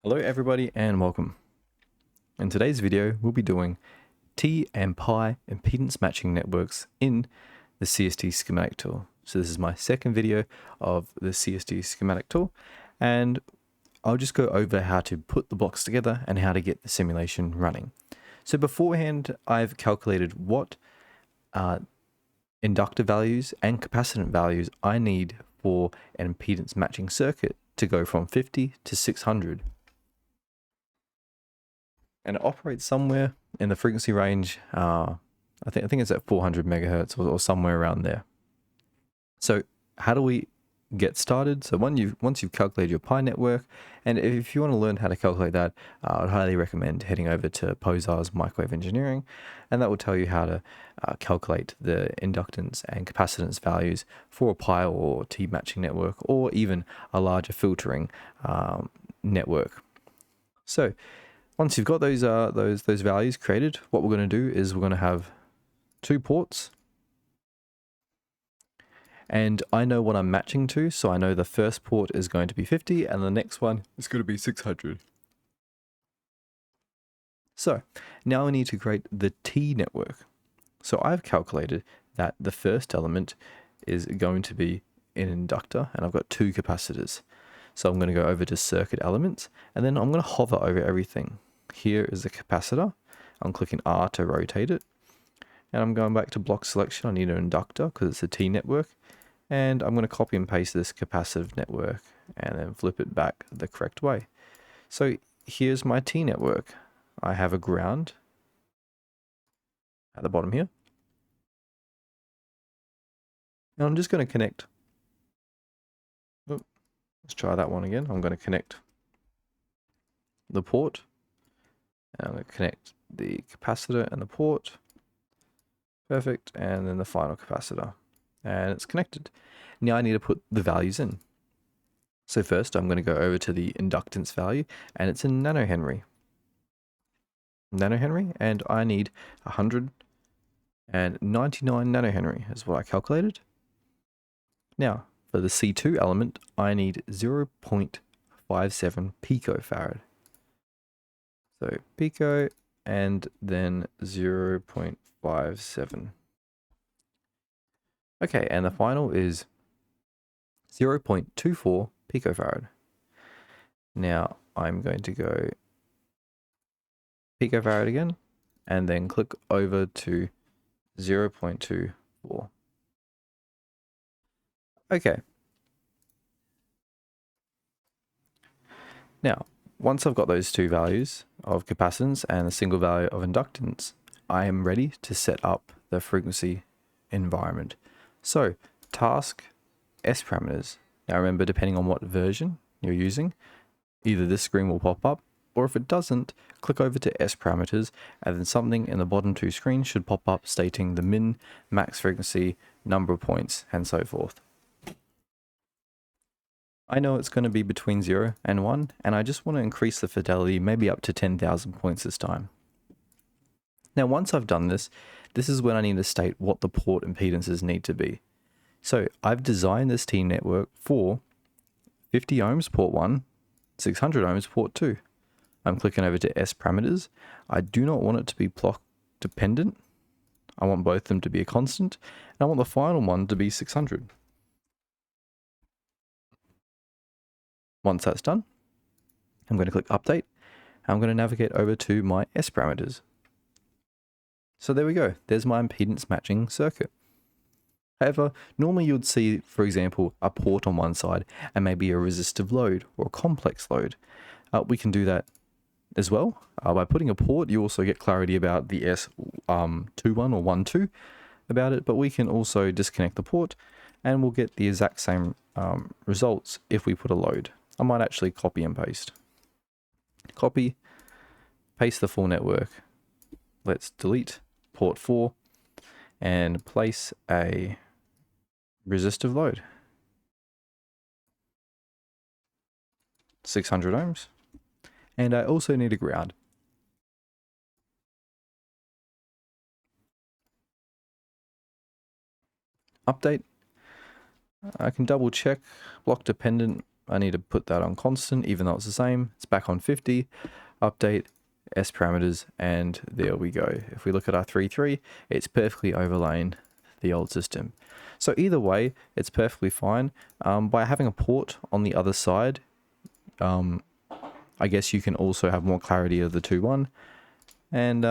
Hello everybody and welcome. In today's video we'll be doing T and Pi impedance matching networks in the CST schematic tool. So this is my second video of the CST schematic tool, and I'll just go over how to put the blocks together and how to get the simulation running. So beforehand I've calculated what inductor values and capacitance values I need for an impedance matching circuit to go from 50 to 600. And it operates somewhere in the frequency range. I think it's at 400 megahertz or somewhere around there. So how do we get started? So once you've calculated your Pi network, and if you want to learn how to calculate that, I'd highly recommend heading over to Posar's Microwave Engineering, and that will tell you how to calculate the inductance and capacitance values for a Pi or T matching network, or even a larger filtering network. So once you've got those values created, what we're going to do is we're going to have two ports, and I know what I'm matching to, so I know the first port is going to be 50 and the next one is going to be 600. So now we need to create the T network. So I've calculated that the first element is going to be an inductor, and I've got two capacitors. So I'm going to go over to circuit elements, and then I'm going to hover over everything. Here is the capacitor. I'm clicking R to rotate it, and I'm going back to block selection. I need an inductor because it's a T network, and I'm going to copy and paste this capacitive network and then flip it back the correct way. So here's my T network. I have a ground at the bottom here, and I'm just going to connect. Let's try that one again. I'm going to connect the port, and I'm going to connect the capacitor and the port. Perfect. And then the final capacitor, and it's connected. Now I need to put the values in. So first I'm going to go over to the inductance value, and it's in nanohenry. And I need 199 nanohenry is what I calculated. Now for the C2 element, I need 0.57 picofarad. So pico and then 0.57. Okay, and the final is 0.24 picofarad. Now I'm going to go picofarad again, and then click over to 0.24. Okay. Now, once I've got those two values of capacitance and a single value of inductance, I am ready to set up the frequency environment. So, task S parameters. Now remember, depending on what version you're using, either this screen will pop up, or if it doesn't, click over to S parameters, and then something in the bottom two screens should pop up stating the min, max frequency, number of points, and so forth. I know it's going to be between 0 and 1, and I just want to increase the fidelity maybe up to 10,000 points this time. Now once I've done this, this is when I need to state what the port impedances need to be. So I've designed this T network for 50 ohms port 1, 600 ohms port 2. I'm clicking over to S parameters. I do not want it to be clock dependent. I want both of them to be a constant, and I want the final one to be 600. Once that's done, I'm going to click update. I'm going to navigate over to my S parameters. So there we go. There's my impedance matching circuit. However, normally you'd see, for example, a port on one side and maybe a resistive load or a complex load. We can do that as well. By putting a port, you also get clarity about the S21 or 12 about it, but we can also disconnect the port and we'll get the exact same results if we put a load. I might actually copy and paste. Copy, paste the full network. Let's delete port 4 and place a resistive load. 600 ohms. And I also need a ground. Update. I can double check block dependent. I need to put that on constant, even though it's the same. It's back on 50, update, S parameters, and there we go. If we look at our 3.3, it's perfectly overlain the old system. So either way, it's perfectly fine. By having a port on the other side, I guess you can also have more clarity of the 2.1. And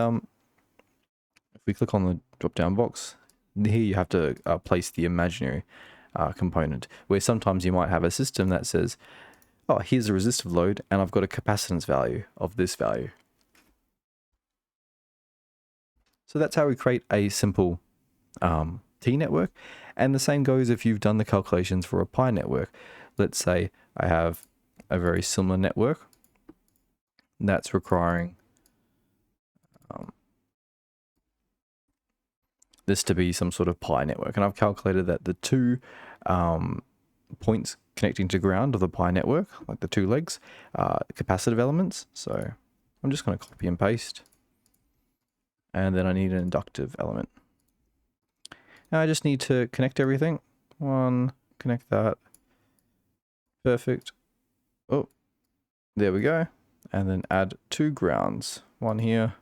if we click on the drop-down box, here you have to place the imaginary component, where sometimes you might have a system that says, oh, here's a resistive load, and I've got a capacitance value of this value. So that's how we create a simple T network. And the same goes if you've done the calculations for a pi network. Let's say I have a very similar network that's requiring this to be some sort of pi network. And I've calculated that the two points connecting to ground of the pi network, like the two legs, are capacitive elements. So I'm just going to copy and paste. And then I need an inductive element. Now I just need to connect everything. One, connect that. Perfect. Oh, there we go. And then add two grounds. One here.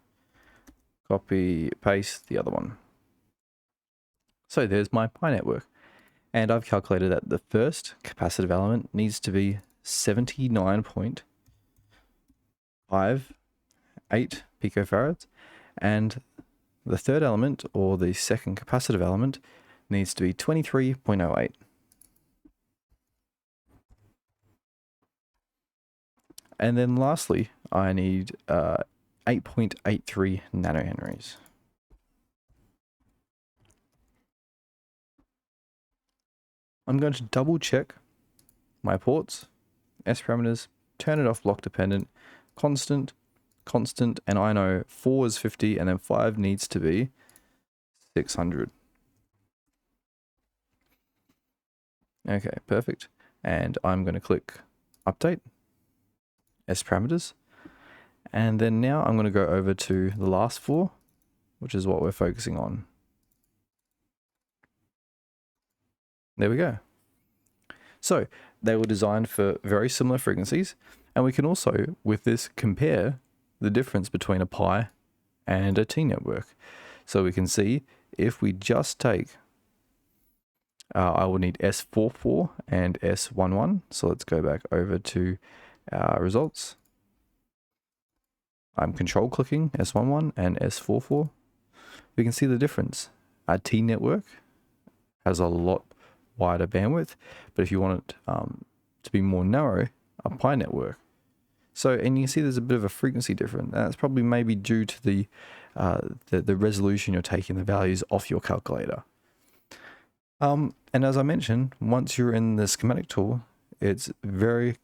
Copy, paste the other one. So there's my pi network. And I've calculated that the first capacitive element needs to be 79.58 picofarads. And the third element, or the second capacitive element, needs to be 23.08. And then lastly, I need 8.83 nanohenries. I'm going to double check my ports, S parameters, turn it off block dependent, constant, and I know 4 is 50 and then 5 needs to be 600. Okay, perfect. And I'm going to click update, S parameters. And then now I'm going to go over to the last 4, which is what we're focusing on. There we go. So they were designed for very similar frequencies, and we can also, with this, compare the difference between a pi and a T network. So we can see if we just take, I will need S44 and S11. So let's go back over to our results. I'm control clicking S11 and S44. We can see the difference. Our T network has a lot wider bandwidth, but if you want it to be more narrow, a pi network. So, and you can see there's a bit of a frequency difference. That's probably maybe due to the resolution you're taking the values off your calculator. And as I mentioned, once you're in the schematic tool, it's very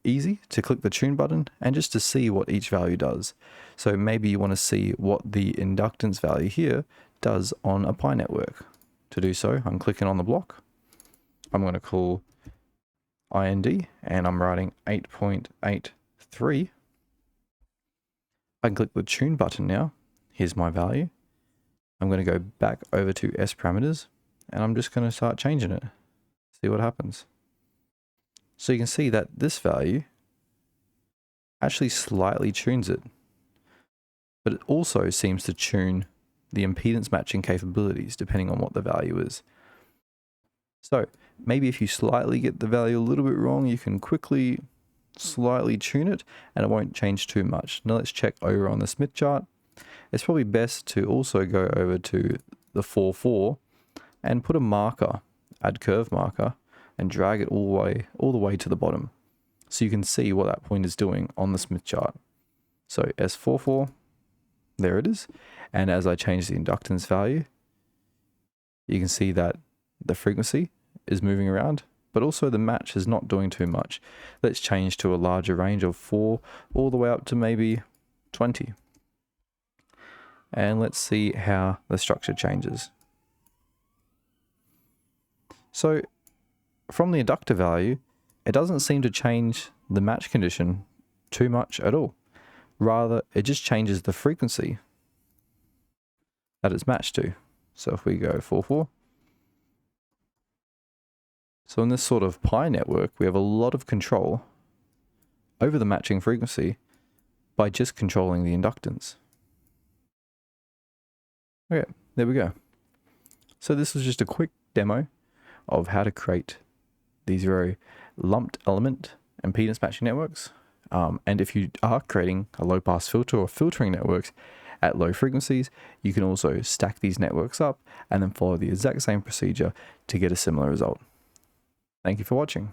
easy to click the tune button and just to see what each value does. So maybe you want to see what the inductance value here does on a pi network. To do so, I'm clicking on the block. I'm going to call IND and I'm writing 8.83. I can click the tune button now. Here's my value. I'm going to go back over to S parameters and I'm just going to start changing it. See what happens. So you can see that this value actually slightly tunes it, but it also seems to tune the impedance matching capabilities depending on what the value is. So maybe if you slightly get the value a little bit wrong, you can quickly slightly tune it and it won't change too much. Now let's check over on the Smith chart. It's probably best to also go over to the 4.4 and put a marker, add curve marker, and drag it all the way to the bottom. So you can see what that point is doing on the Smith chart. So S44, there it is. And as I change the inductance value, you can see that the frequency is moving around, but also the match is not doing too much. Let's change to a larger range of 4 all the way up to maybe 20. And let's see how the structure changes. So from the inductor value, it doesn't seem to change the match condition too much at all. Rather, it just changes the frequency that it's matched to. So if we go 4.4, So in this sort of pi network, we have a lot of control over the matching frequency by just controlling the inductance. Okay, there we go. So this was just a quick demo of how to create these very lumped element impedance matching networks. And if you are creating a low pass filter or filtering networks at low frequencies, you can also stack these networks up and then follow the exact same procedure to get a similar result. Thank you for watching.